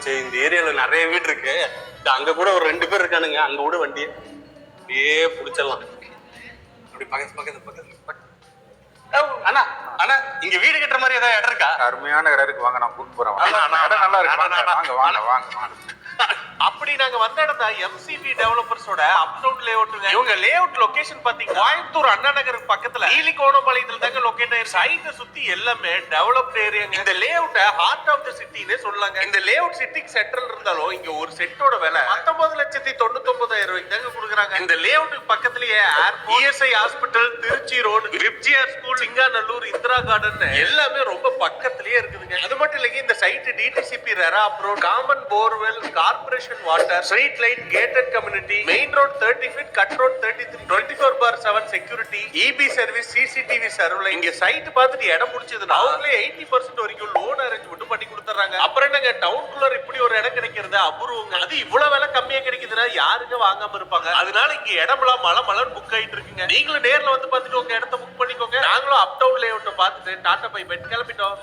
மச்சி, இந்த ஏரியால நிறைய வீடு இருக்கு. அங்க கூட ஒரு 2 பேர் இருக்கானுங்க. அங்க கூட வண்டியை அப்படியே புடிச்சிடலாம். அப்படி பக்கத்து அண்ணா அண்ணா, இங்க வீடு கட்டுற மாதிரி ஏதாவது இடம் இருக்கா? அருமையான இடம் இருக்கு, வாங்க நான் கூட்டு போறேன். இடம் நல்லா இருக்கு, வாங்க வாங்க வாங்க வாங்க. அப்படி நாங்க வந்த இடம் தான் எம்சிபி டெவலப்பர்ஸோட அப்டவுன் லேஅவுட்ங்க. இவங்க லேஅவுட் லொகேஷன் பாத்தீங்கன்னா கோயம்புத்தூர் அண்ணா நகருக்கு பக்கத்துல நீலிகோணம்பாளையத்துல தாங்க லொகேட் ஆயிருக்கு. சைட்டை சுத்தி எல்லாமே டெவலப்ட் ஏரியாங்க. இந்த லேஅவுட்ட ஹார்ட் ஆஃப் த சிட்டினே சொல்லலாங்க. இந்த லேஅவுட் சிட்டிக்கு சென்ட்ரல் இருந்தாலும் இங்க ஒரு செட்டோட விலை 19,99,000 ரூபாய்க்கு தாங்க கொடுக்குறாங்க. இந்த லேஅவுட்டுக்கு பக்கத்துலயே airport, ESI hospital, Trichy road, விப்ஜிஆர் ஸ்கூல், சிங்காநல்லூர், இந்திரா கார்டன் எல்லாமே ரொம்ப பக்கத்துலயே இருக்குதுங்க. அது மட்டும் இல்லைங்க, இந்த site DTCP RERA approved, common borewell, corporation water, street light, gated community, main road 30 feet, cut road 33, 24/7 security, EB service, CCTV சர்வ். இங்க சைட் பார்த்துட்டு இடம் பிடிச்சதுன்னா அவங்களே 80% வரைக்கும் லோன் அரேஞ்ச்மெண்ட் பண்ணி கொடுத்துறாங்க. அப்புறம் என்னங்க, டவுனுக்குள்ள இப்படி ஒரு இடம் கிடைக்கிறது அபூர்வங்க. அது இவ்வளவு விலை கம்மியா கிடைக்குதுன்னா யாருங்க வாங்காம இருப்பாங்க? அதனால இங்க இடமெல்லாம் மலர் புக் ஆயிட்டு இருக்குங்க. நீங்களும் நேர்ல வந்து பார்த்துட்டு உங்க இடத்த புக் பண்ணிக்கோங்க. நாங்களும் அப் டவுன் லேஅவுட் பார்த்துட்டு டாடா பை பை கிளம்பிட்டோம்.